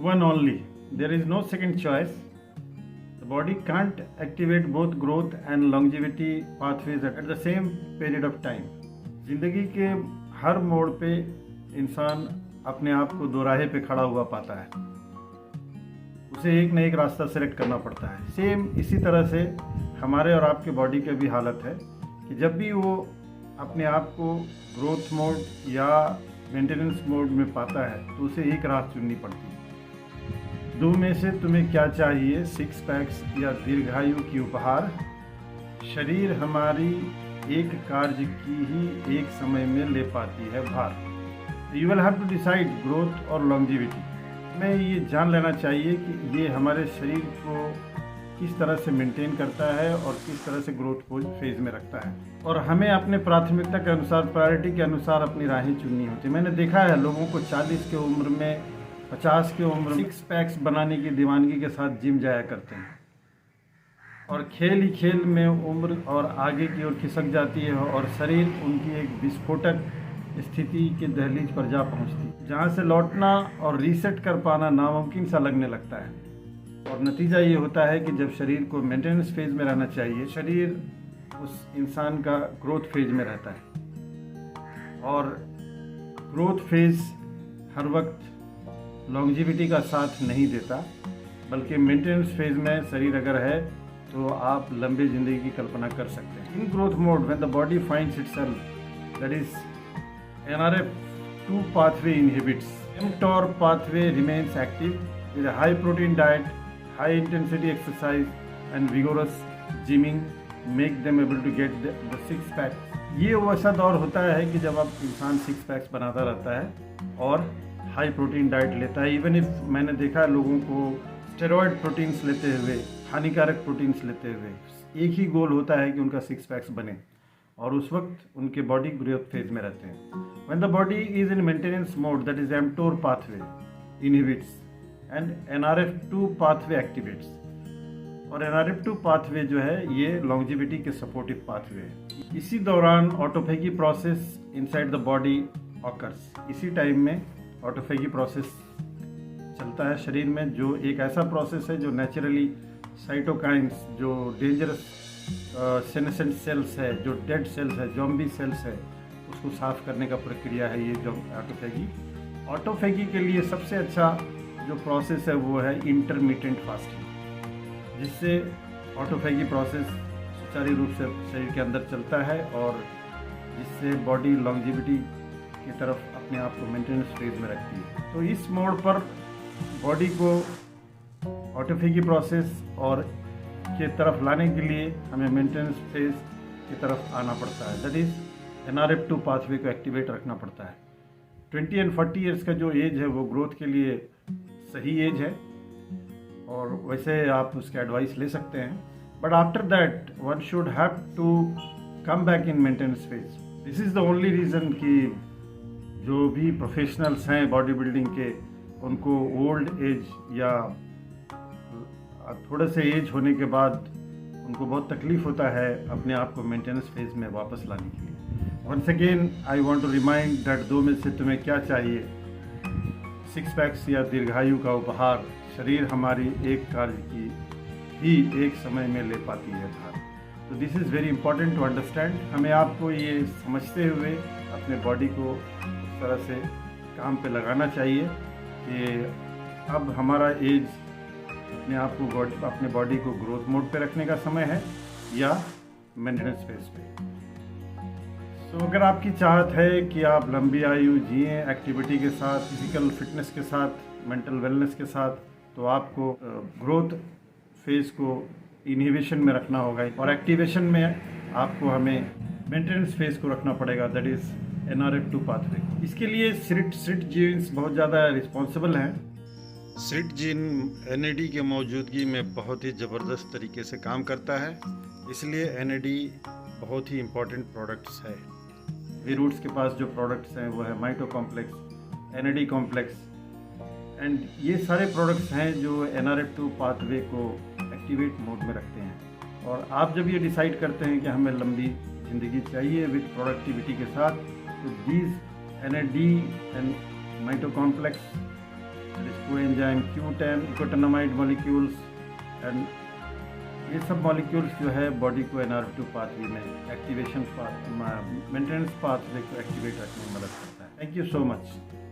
one only. There is no second choice. The body can't activate both growth and longevity pathways at the same period of time. जिंदगी के हर मोड़ पे इंसान अपने आप को दोराहे पे खड़ा हुआ पाता है, उसे एक न एक रास्ता सेलेक्ट करना पड़ता है। सेम इसी तरह से हमारे और आपके बॉडी की भी हालत है कि जब भी वो अपने आप को ग्रोथ मोड या मेंटेनेंस मोड में पाता है तो उसे एक राह चुननी पड़ती है। दो में से तुम्हें क्या चाहिए, सिक्स पैक्स या दीर्घायु की उपहार? शरीर हमारी एक कार्य की ही एक समय में ले पाती है भार। You will have to decide growth और लॉन्जिविटी। हमें ये जान लेना चाहिए कि ये हमारे शरीर को किस तरह से मेंटेन करता है और किस तरह से ग्रोथ को फेज में रखता है, और हमें अपने प्राथमिकता के अनुसार, प्रायोरिटी के अनुसार अपनी राहें चुननी होती है। मैंने देखा है लोगों को 40 की उम्र में, 50 की उम्र में 6 पैक्स बनाने की दीवानगी के साथ जिम जाया करते हैं, और खेल ही खेल में उम्र और आगे की ओर खिसक जाती है और शरीर उनकी एक विस्फोटक स्थिति के दहलीज पर जा पहुंचती है, जहां से लौटना और रीसेट कर पाना नामुमकिन सा लगने लगता है। और नतीजा ये होता है कि जब शरीर को मेंटेनेंस फेज में रहना चाहिए, शरीर उस इंसान का ग्रोथ फेज में रहता है, और ग्रोथ फेज हर वक्त लॉन्जिविटी का साथ नहीं देता, बल्कि मेंटेनेंस फेज में शरीर अगर है तो आप लंबी जिंदगी की कल्पना कर सकते हैं। In growth mode when the body finds itself, that is NRF2 pathway inhibits. mTOR pathway remains active with a high protein diet, high intensity exercise and vigorous gymming make them able to get the six pack. ये वैसा दौर होता है कि जब आप इंसान six packs बनाता रहता है और हाई प्रोटीन डाइट लेता है। इवन इफ मैंने देखा है लोगों को स्टेरॉयड प्रोटीन्स लेते हुए, हानिकारक प्रोटीन्स लेते हुए, एक ही गोल होता है कि उनका सिक्स पैक्स बने, और उस वक्त उनके बॉडी ग्रोथ फेज में रहते हैं। When the body is in maintenance mode, that is mTOR pathway inhibits and NRF2 pathway activates. और NRF2 pathway जो है ये longevity के supportive pathway है। इसी दौरान autophagy process inside the body occurs। इसी टाइम में ऑटोफेगी प्रोसेस चलता है शरीर में, जो एक ऐसा प्रोसेस है जो नेचुरली साइटोकाइंस, जो डेंजरस सेनेसेंट सेल्स है, जो डेड सेल्स है, जॉम्बी सेल्स है, उसको साफ करने का प्रक्रिया है ये जो ऑटोफेगी। ऑटोफेगी के लिए सबसे अच्छा जो प्रोसेस है वो है इंटरमिटेंट फास्टिंग, जिससे ऑटोफेगी प्रोसेस सुचारू रूप से शरीर के अंदर चलता है और जिससे बॉडी लॉन्जिविटी की तरफ अपने आप को मेंटेनेंस फेज में रखती है। तो इस मोड पर बॉडी को ऑटोफेगी प्रोसेस और के तरफ लाने के लिए हमें मेंटेनेंस फेज की तरफ आना पड़ता है, दैट इज NRF2 पाथवे को एक्टिवेट रखना पड़ता है। 20 एंड 40 ईयर्स का जो एज है वो ग्रोथ के लिए सही एज है, और वैसे आप उसके एडवाइस ले सकते हैं, but after that one should have to come back in maintenance phase. This is the only reason कि जो भी प्रोफेशनल्स हैं बॉडी बिल्डिंग के, उनको ओल्ड एज या थोड़े से एज होने के बाद उनको बहुत तकलीफ होता है अपने आप को मेंटेनेंस फेज में वापस लाने के लिए। Once again I want to remind that दो में से तुम्हें क्या चाहिए, सिक्स पैक्स या दीर्घायु का उपहार? शरीर हमारी एक कार्य की ही एक समय में ले पाती है भार। तो this is very important to understand. हमें आपको ये समझते हुए अपने बॉडी को उस तरह से काम पे लगाना चाहिए कि अब हमारा एज अपने आप को अपने बॉडी को ग्रोथ मोड पे रखने का समय है या मेंटेनेंस फेज पे। तो अगर आपकी चाहत है कि आप लंबी आयु जिए एक्टिविटी के साथ, फिजिकल फिटनेस के साथ, मेंटल वेलनेस के साथ, तो आपको ग्रोथ फेज को इनहिबिशन में रखना होगा, और एक्टिवेशन में आपको हमें मेंटेनेंस फेज को रखना पड़ेगा, दैट इज NRF2 पाथवे। इसके लिए SRIT जीन्स बहुत ज़्यादा रिस्पॉन्सिबल हैं। SRIT जीन NAD के मौजूदगी में बहुत ही ज़बरदस्त तरीके से काम करता है, इसलिए NAD बहुत ही इम्पॉर्टेंट प्रोडक्ट्स है। वी रूट्स के पास जो प्रोडक्ट्स हैं वो है माइटो कॉम्प्लेक्स, NAD कॉम्प्लेक्स, एंड ये सारे प्रोडक्ट्स हैं जो NRF2 पाथवे को एक्टिवेट मोड में रखते हैं। और आप जब ये डिसाइड करते हैं कि हमें लंबी ज़िंदगी चाहिए विद प्रोडक्टिविटी के साथ, तो these NAD and माइटो complex that is coenzyme Q10, nicotinamide molecules and ये सब मॉलिक्यूल्स जो है बॉडी को NR2 पाथवे में एक्टिवेशन मेंटेनेंस पाथवे को एक्टिवेट रखने में मदद करता है। Thank you so much.